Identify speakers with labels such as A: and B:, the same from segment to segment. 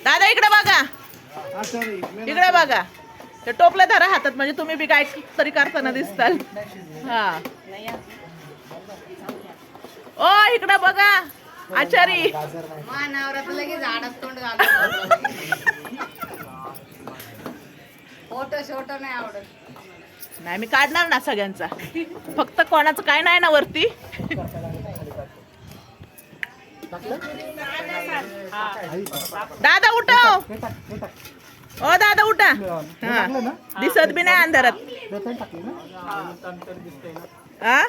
A: दादा इकडे बघा, इकडे बघा. ते टोपलं धरा हातात, म्हणजे तुम्ही बी काय तरी करताना दिसताल. हा ओ इकडे बघा आचारी. नाही मी काढणार ना सगळ्यांचा, फक्त कोणाचं काय नाही ना वरती. दादा उठव, ओ दादा उठा. हा दिसत बी नाही अंधारात. हा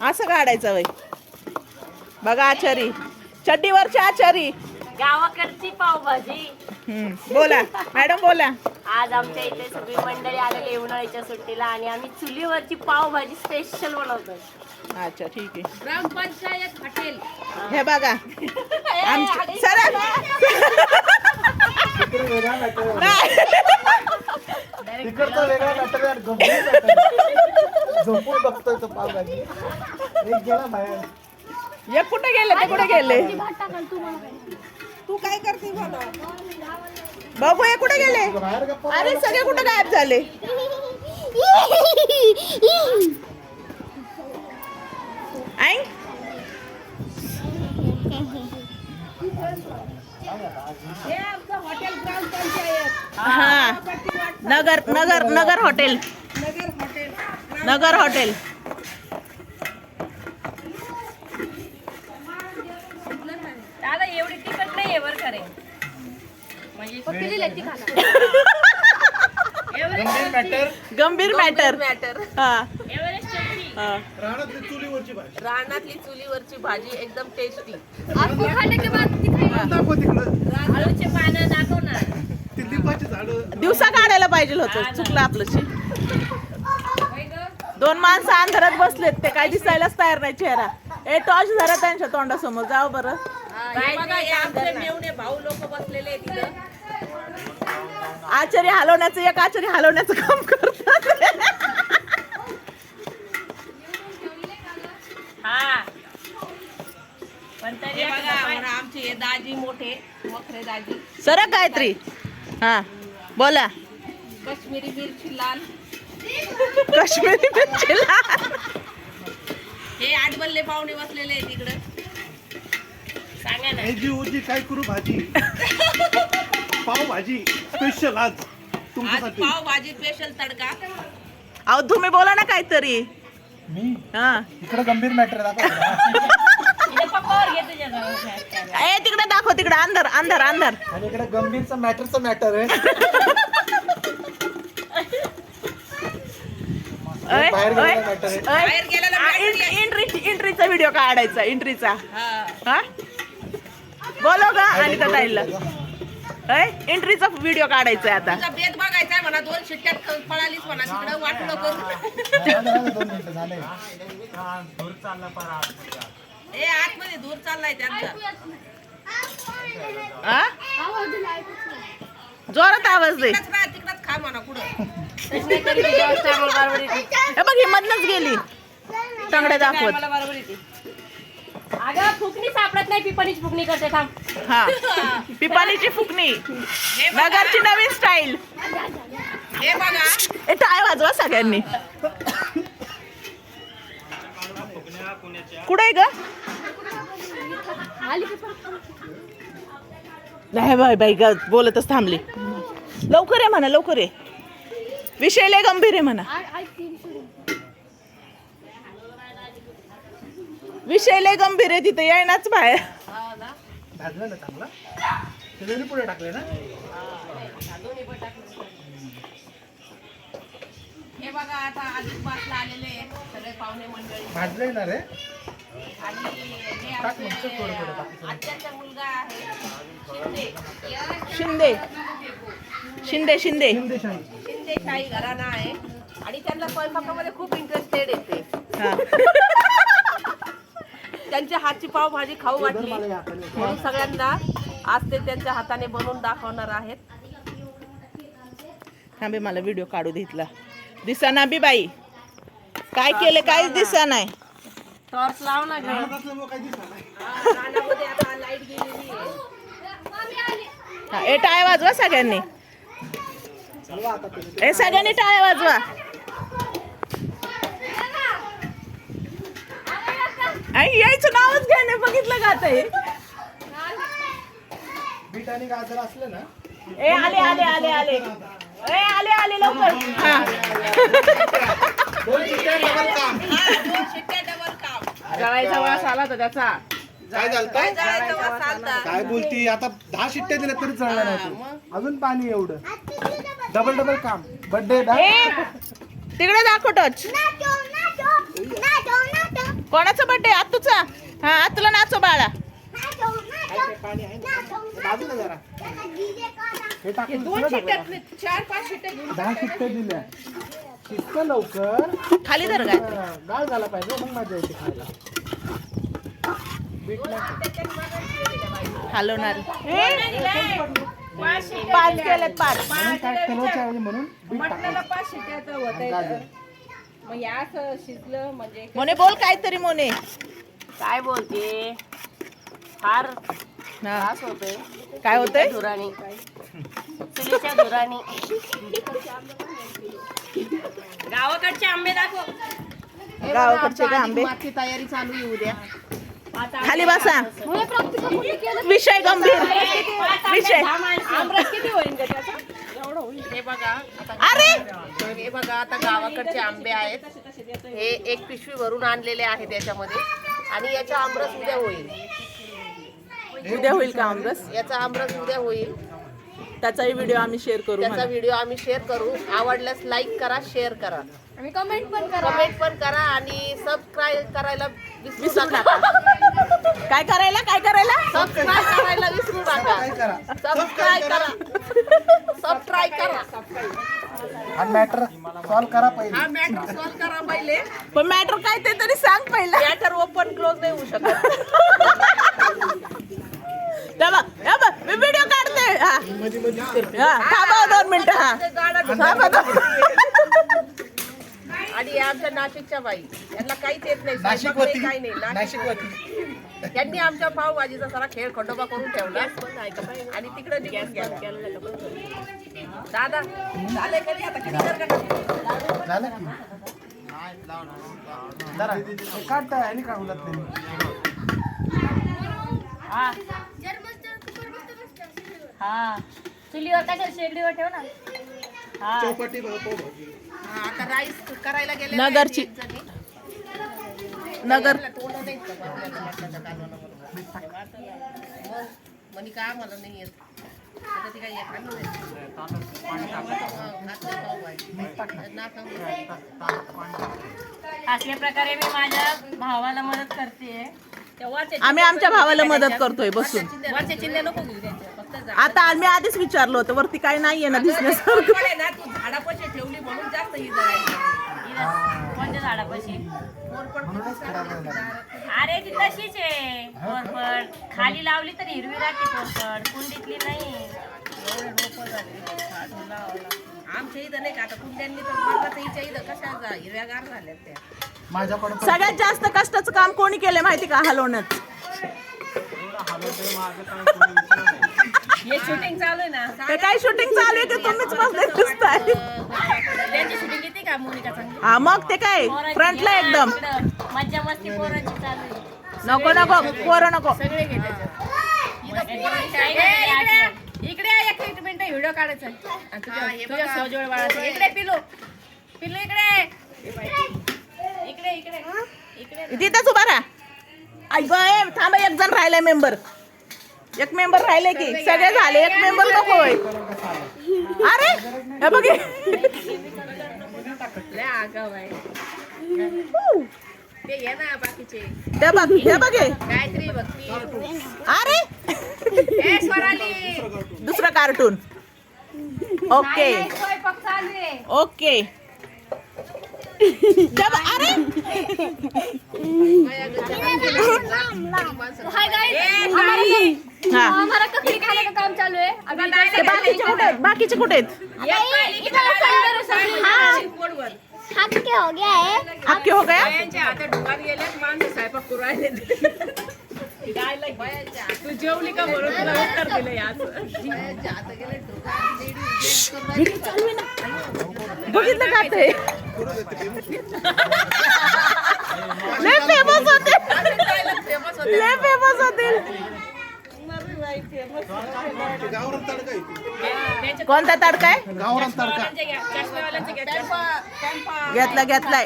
A: असं काढायचं वय. बघा आचारी, चड्डीवरची आचारी.
B: गावाकडची पावभाजी.
A: बोला मॅडम बोला.
B: आज आमच्या इथे सगळी मंडळी आलेली उन्हाळ्याच्या सुट्टीला आणि आम्ही चुलीवरची पावभाजी स्पेशल बनवतोय.
A: अच्छा ठीक आहे.
B: ग्रामपंचायत हॉटेल.
A: हे बघा आमची सर
C: तिकडचा वेगळा मॅटर आहे, गंभीर मॅटर. झोपून बघतोय तो पावभाजी. एक गेला बाहेर.
A: हे कुठे गेले, ते कुठे गेले?
D: तू काय करते
A: बघू हे कुठे गेले?
C: बाहेर गप्पा
A: अरे सगळे कुठे गायब झाले? आई
D: हे आमचं हॉटेल ग्रामपंचायत.
A: हा नगर नगर नगर हॉटेल,
D: नगर हॉटेल.
A: नगर हॉटेल.
B: दादा एवढी तिखट नाहीये बरं खरे. म्हणजे
A: गंभीर मॅटर. हा
B: एव्हरेस्ट चटणी.
A: हा.
C: रानातली चुलीवरची भाजी.
A: रानातली चुलीवरची भाजी एकदम टेस्टी.
B: आपको खाने के बाद दिखाई.
C: दाखव तिकडं.
B: आळूचे पानं दाखव ना.
C: ती लिंबाची झाडं.
A: दिवसा काढायला पाहिजे होतं, चुकलं आपलं. 2 माणसं अंधारात बसलेत, ते काय दिसायलाच तयार नाही चेहरा. ए टॉर्च धरा त्यांच्या तोंडासमोर, जाऊ बरं.
B: भाऊ लोक बसलेले तिथं.
A: आचारी हलवण्याचं, एक आचारी हलवण्याचं काम करतात.
B: हा पण तरी आमचे हे दाजी मोठे वखरे दाजी.
A: सर गायत्री. हा बोला.
B: काश्मीरी मिरची लाल.
A: काश्मीरी मिरची लाल.
B: हे आठबल्ले पाहुणे बसलेले आहे तिकडं. सांगा ना.
C: जी उजी काय करू भाजी. पावभाजी स्पेशल आज तुमच्यासाठी.
B: पावभाजी स्पेशल तडका.
A: अहो तुम्ही बोला ना काहीतरी.
C: मी
A: हा
C: इकडे गंभीर मॅटर दाखव.
B: पप्पावर घे तुझ्या जवळ.
A: ए तिकडे दाखव, तिकडे अंधार अंधार अंधार.
C: आणि इकडे गंभीरचा मॅटरचा मॅटर आहे. बाहेर गेलेला मॅटर आहे.
A: एंट्रीचा व्हिडिओ काढायचा, एंट्रीचा. हा बोलो का आणि त्या ताईला एंट्रीचा व्हिडिओ काढायचा आता.
B: बेत बघायचा म्हणा. 2 शिट्ट्यात पळालीच म्हणा. तिकडं वाटलं करून.
C: झाले 2 मिनिटं झाले.
B: ए आतमध्ये दूर चाललाय त्यांचा.
A: हा? जोरात आवाज दे.
B: तिकडच खा म्हणा कुठं.
A: हे बघ ही मधनच गेली तंगड्या दाखवत.
B: अगं फुकणी सापडत नाही. पिपणीची फुकणी करते थांब.
A: हा पिपाणीची फुकणी, नगरची नवीन स्टाईल.
B: हे बघा.
A: ए टाळ वाजवा सगळ्यांनी. कुठे ग? नाही बाई बाई ग बोलतच थांबली. लवकर आहे म्हणा, लवकर आहे. विषय लय गंभीर आहे म्हणा. विषय लय गंभीर आहे, तिथे येईनाच बाहेर.
C: भाजलं ना चांगला. त्याच्याने पुढे टाकले ना.
B: हे बघा आता अधिक मासला आलेले आहेत सगळे पाहुणे मंडळी.
C: भाजलंय ना रे.
B: आणि हे
C: टाक मग,
B: आपले
C: थोडं थोडं टाक.
B: आत्याचा मुलगा आहे
A: शिंदे शिंदे शिंदे
B: शिंदे शाही घराणा आहे. आणि त्यांना स्वयंपाकामध्ये खूप इंटरेस्टेड येते.
A: हा.
B: त्यांच्या हातची पावभाजी खाऊ वाटली म्हणून सगळ्यांना आज ते त्यांच्या हाताने बनवून दाखवणार आहेत.
A: हा बे मला व्हिडिओ काढू देतला दिसा ना बी बाई. काय केलं काहीच दिसा नाही.
B: टॉर्च लाव ना गं.
C: असल्यामुळे काही दिसत नाही.
B: रानामध्ये आता लाईट गेलेली आहे.
A: हा, ए टाळ्या वाजवा सगळ्यांनी.
C: हलवा आता ते.
A: ए सगळ्यांनी टाळ्या वाजवा. आई यायचं नावच घ्या नाही बघितलं का आता हे?
C: बीट आणि गाजर असले ना
A: ए आले आले आले आले ए आले आले लवकर. हा
C: दोन शिट्ट्या डबल काम.
B: दोन शिट्ट्या डबल काम.
A: जळायचा वास आला तर त्याचा.
C: काय झालं
B: जळायचा वास आलता.
C: काय बोलती आता 10 शिट्ट्या दिल्या तरी जळणार नाही. अजून पाणी एवढं डबल काम. बर्थडे
A: ए तिकडे दाखव टच. कोणाचा बर्थडे? आतूचा. हा आतूला नाचो बाळा.
C: पाणी आहे ना बाजूला जरा हे टाकून
B: दोन शिट्ट्यात 4-5 शिट्ट्या घेऊन
C: 10 शिट्ट्या दिल्या. शिस्त लवकर
A: खाली धर गाय.
C: गाळ झाला पाहिजे मग मजा येते खायला. बीट नाही
A: हलवणार. 5 केलेत 5.
C: म्हणून काय कलरच्या ऐवजी म्हणून बीट
B: मटणाला 5 शिट्ट्यात होतंय तर. मग या असं शिजलं म्हणजे
A: मोने बोल काहीतरी मोने.
B: काय बोलते फार
A: हा.
B: त्रास होतोय.
A: काय होतंय?
B: धुराणी चुलीच्या धुराणी. गावाकडचे आंबे दाखव.
A: गावाकडचे का आंबे?
B: मागची तयारी चालू येऊ द्या.
A: खाली बसा. विषय गंभीर विषय.
B: आमरस किती होईल का त्याचा? एवढं होईल. हे बघा
A: अरे
B: हे बघा आता गावाकडचे आंबे आहेत. हे एक पिशवी भरून आणलेले आहेत याच्यामध्ये आणि याचा आमरस उद्या होईल.
A: उद्या होईल का आमरस?
B: याचा आमरस उद्या होईल.
A: त्याचाही व्हिडिओ आम्ही शेअर करू.
B: त्याचा
A: म्हणा.
B: व्हिडिओ आम्ही शेअर करू. आवडल्यास लाईक करा, शेअर करा
D: आणि कमेंट पण करा.
B: कमेंट पण करा आणि सबस्क्राईब करायला विसरू
A: विसरू
B: नका.
A: काय करायला काय करायला?
B: सबस्क्राईब करायला विसरू नका.
C: काय करा
B: सबस्क्राईब करा. सबस्क्राईब करा.
C: हा मॅटर सॉल्व करा पहिले.
B: हा मॅटर सॉल्व करा पहिले.
A: पण मॅटर काय ते तरी सांग पहिलं.
B: मॅटर ओपन क्लोज नाही होऊ शकत.
A: मी व्हिडिओ काढते. हा
C: मध्ये मध्ये
A: हा, थांबा 2 मिनिटं. हा थांबा 2.
B: आणि या आमच्या नाशिकच्या बाई यांना काहीच येत नाही. स्वयंपाक
C: नाशिकवती
B: नाही, काही नाही.
C: नाशिकवती
B: त्यांनी आमच्या पावभाजीचा सारा खेळ खंडोबा करून ठेवला आणि तिकडे निघून गेला. दादा झाले कधी आता किती जर का
C: झालं की जरा हे काढताय आणि काय उलट नाही.
D: हा चुलीवर काय शेगडीवर ठेव ना.
C: चौपाटी पावभाजी.
B: आता राईस करायला गेले
A: नगरची. नगर
B: म्हणे का मला नाही येत. आता ती काय येत नाही.
D: अशा प्रकारे मी माझ्या भावाला मदत करते.
A: आम्ही आमच्या भावाला मदत करतोय बसून.
B: वरचे चिंध्या नको घेऊ त्यांच्या. फक्त
A: आता आम्ही आधीच विचारलं होतं वरती काय नाहीये ना दिसण्यासारखं.
B: झाड आहे ना तू झाडापाशी ठेवली म्हणून जास्त ही जळायची.
D: कोणत्या झाडापाशी?
C: म्हणूनच खराब नाही झालं.
D: अरे ती तशीच आहे. कोरफड खाली लावली तर हिरवी राहते कोरफड, कुंडीतली नाही.
B: एवढे रोपं झाले. झाडं लावायला. आमच्या इथं नाही का आता कुंड्यांनी तर मला हिच्या इथं कशा हिरव्यागार झाल्यात त्या.
C: माझ्याकडे पण
A: सगळ्यात जास्त कष्टाचं काम कोणी केलंय माहिती का? हलवण्यात.
B: हे शूटिंग चालू आहे ना.
A: ते काय शूटिंग चालू आहे की तुम्हीच बसले दिसताय?
D: त्यांची शूटिंग किती का मोनिका चांगली?
A: हा मग ते काय फ्रंटला एकदम.
D: मज्जा मस्ती पोरांची चालू आहे.
A: नको नको पोरं नको.
B: सगळे घे त्याच्यात.
D: इकडे एक मिनिट व्हिडिओ काढायचा आणि तुझ्या सोजवळ बाळाचा. इकडे पिलू पिलू इकडे इकडे इकडे इकडे.
A: तिथंच उभा राहा. आई बाय थांबा, एक जण राहिलाय मेंबर. एक मेंबर राहिले की सगळे झाले. एक मेंबर नकोय. अरे हे बघ
B: लय आगाऊ आहे. ते ये ना बाकीचे
A: ते बघ हे बघे.
B: गायत्री भक्ती.
A: अरे
B: ए स्वराली
A: दुसरं कार्टून. ओके
D: स्वयंपाक चालू आहे.
A: ओके. अरे
D: हाय गाइस,
A: हा
D: हमारा ककड़ी खाने का काम चालू है. अभी
A: ते बाकीचे कुठे आहेत? बाकीचे कुठे आहेत?
B: पोटवर
E: हक्के हो गया है
A: हक्के हो गया
B: बायांच्या हातात दुकान गेल्यात माणसं स्वयंपाक करू राहिले तू जेवली का म्हणून तुला उत्तर दिलं याचं
A: बघितलं का ते लय फेमस होते लय फेमस होतील कोणता तडका आहे
C: गावरान तडका
A: घेतला घेतलाय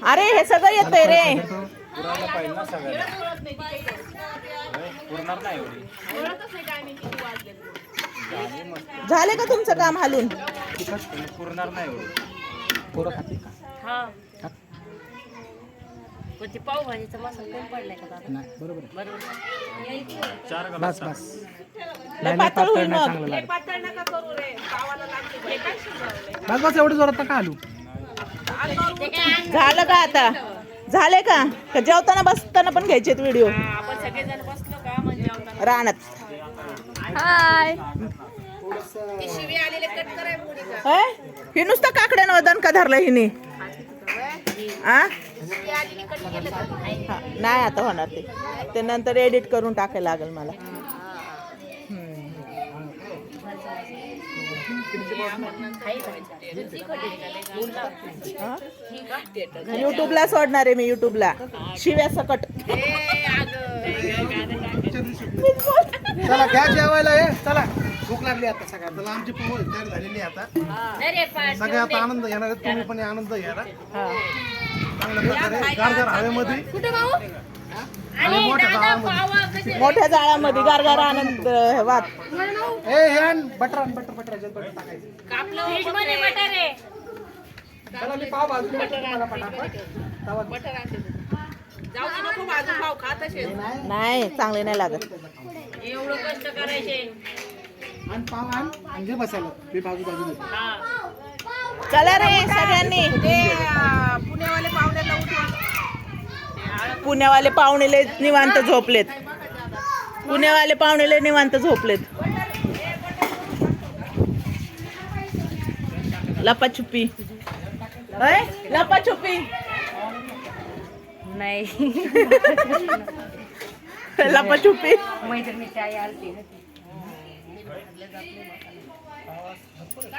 A: अरे हे सगळं येतंय रे झाले का तुमचं काम हालून
D: पावभाजीचा मसाला कमी पडलाय का दादा?
C: नाही बरोबर
D: बरोबर
C: बस बस
A: लय पातळ होईल मग
B: पातळ नका करू रे पावाला लागते हे काय शिजवलंय
C: बस बस एवढी जोरात नका आलू
A: झालं का आता झाले का का जेवताना बसताना पण घ्यायचे व्हिडिओ
B: आपण सगळेजण बसलो का म्हणजे
A: रानात
D: हाय
B: ती शिवी आलेले कट कराय मोनिका
A: होय? हे नुसतं काकड्यानं वदन का धरलं हिने आ? हा, नाही आता होणार ते नंतर एडिट करून टाकायला लागेल मला युट्यूबला सोडणार आहे मी युट्यूबला शिव्या सकट
C: चला घ्या जेवायला ये चला भूक लागली आता सगळ्यांना चला आमची पोळी तयार झालेली आहे आता सगळे आता आनंद घेणार आहेत तुम्ही पण आनंद घ्या ना. चांगल्या प्रकारे गारगार हवेमध्ये आणि मोठ्या गावामध्ये
A: मोठ्या जाळामध्ये गारगार आनंद वाट
C: ए हे आण, बटर आण, बटर याच्यात बटर टाकायचं चला मी पाव भाजून देतो तुम्हाला पटापट तवा
B: जाऊ दे नको बाजू पाव खात असेल
A: नाही चांगले नाही लागत
B: एवढं कष्ट करायचे
C: आण पाव आण आणि घे बसायला मी बाजू देतो
A: चला रे सगळ्यांनी
B: ते पुण्यावाले पाहुण्याला उठवा
A: पुण्यावाले पाहुणेले निवांत झोपलेत पुण्यावाले पाहुणेले निवांत झोपलेत लपाछुपी होय लपाछुपी
D: नाही
A: लपाछुपी
D: मैत्रिणीची आई आलती